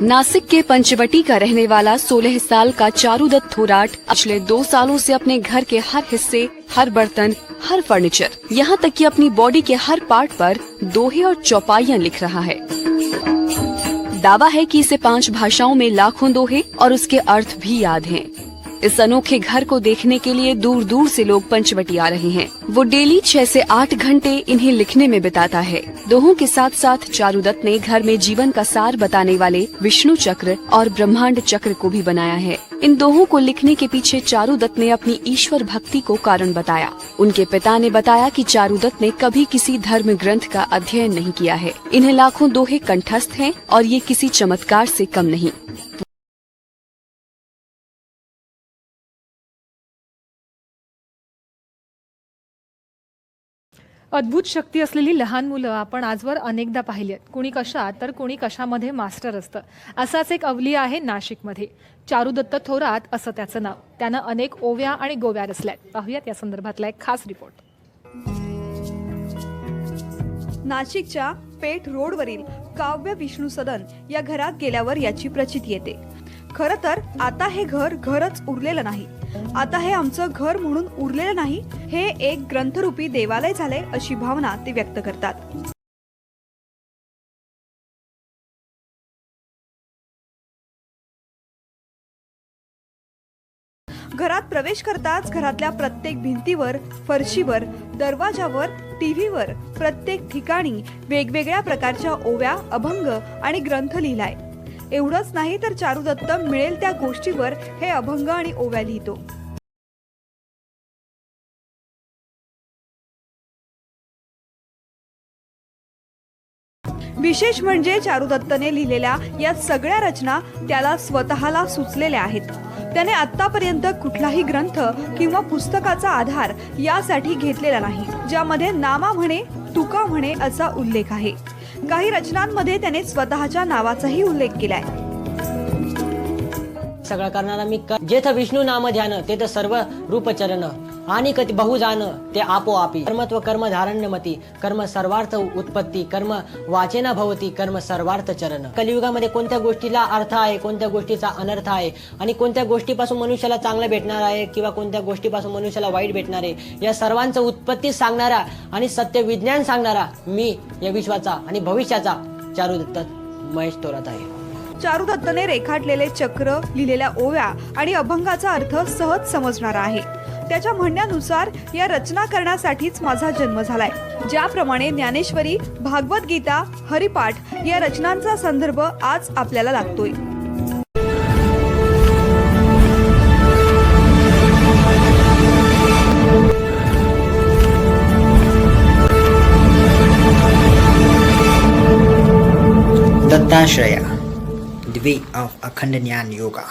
नासिक के पंचवटी का रहने वाला 16 साल का चारुदत्त थोराट पिछले 2 सालों से अपने घर के हर हिस्से, हर बर्तन, हर फर्नीचर, यहाँ तक कि अपनी बॉडी के हर पार्ट पर दोहे और चौपाइयाँ लिख रहा है। दावा है कि इसे 5 भाषाओं में लाखों दोहे और उसके अर्थ भी याद हैं। इस अनोखे घर को देखने के लिए दूर दूर से लोग पंचवटी आ रहे हैं। वो डेली 6 से 8 घंटे इन्हें लिखने में बिताता है। दोहों के साथ साथ चारुदत्त ने घर में जीवन का सार बताने वाले विष्णु चक्र और ब्रह्मांड चक्र को भी बनाया है। इन दोहों को लिखने के पीछे चारुदत्त ने अपनी ईश्वर भक्ति को कारण बताया। उनके पिता ने बताया कि चारुदत्त ने कभी किसी धर्म ग्रंथ का अध्ययन नहीं किया है। इन्हें लाखों दोहे कंठस्थ हैं और ये किसी चमत्कार से कम नहीं। अद्भुत शक्ती असलेली लहान मुलं आपण आजवर अनेकदा पाहिली आहेत। कोणी कशात तर कोणी कशामध्ये मास्टर असतं। असाच एक अवली आहे नाशिकमध्ये। चारुदत्त थोरात असं त्याचं नाव। त्यानं अनेक ओव्या आणि गोव्या रचल्यात। पाहूयात या संदर्भातला एक खास रिपोर्ट। नाशिकच्या पेठ रोडवरील काव्य विष्णू सदन या घरात गेल्यावर याची प्रचिती येते। खरं तर आता हे घर घरच उरलेलं नाही, आता हे आमचं घर म्हणून उरलेलं नाही, हे एक ग्रंथरूपी देवालय झाले अशी भावना ते व्यक्त करतात। घरात प्रवेश करताच घरातल्या प्रत्येक भिंतीवर, फरशीवर, दरवाजावर, टीव्हीवर प्रत्येक ठिकाणी वेगवेगळ्या प्रकारच्या ओव्या, अभंग आणि ग्रंथ लिहिलाय। एवढंच नाही तर चारुदत्त मिळेल त्या गोष्टीवर हे अभंग आणि ओव्या लिहितो। विशेष म्हणजे चारुदत्तने लिहिलेल्या या सगळ्या रचना त्याला स्वतःला सुचलेल्या आहेत। त्याने आतापर्यंत कुठलाही ग्रंथ किंवा पुस्तकाचा आधार यासाठी घेतलेला नाही, ज्यामध्ये नामा म्हणे, तुका म्हणे असा उल्लेख आहे। काही रचनांमध्ये त्याने स्वतःच्या नावाचाही उल्लेख केलाय। सगळं करणारा मी जेथ विष्णू नाम ध्यान तेथ सर्व रूप चरण आणि कति बहु जान ते आपोआपी कर्मत्व कर्म धारण्यमती कर्म सर्वार्थ उत्पत्ती कर्म वाचेना भवती कर्म सर्वार्थ चरण। कलियुगामध्ये कोणत्या गोष्टीला अर्थ आहे, कोणत्या गोष्टीचा अनर्थ आहे आणि कोणत्या गोष्टीपासून मनुष्याला चांगलं भेटणार आहे किंवा कोणत्या गोष्टीपासून मनुष्याला वाईट भेटणार आहे, या सर्वांचं उत्पत्ती सांगणारा आणि सत्य विज्ञान सांगणारा मी या विश्वाचा आणि भविष्याचा चारुदत्त महेश थोरात आहे। चारुदत्तने रेखाटलेले चक्र, लिहिलेल्या ओव्या आणि अभंगाचा अर्थ सहज समजणारा आहे। त्याच्या म्हणण्यानुसार या रचना करण्यासाठीच माझा जन्म झालाय। ज्याप्रमाणे ज्ञानेश्वरी, भागवत गीता, हरिपाठ या रचनांचा संदर्भ आज आपल्याला लागतोय। दत्ताश्रया, the way of Akhand Jnana Yoga.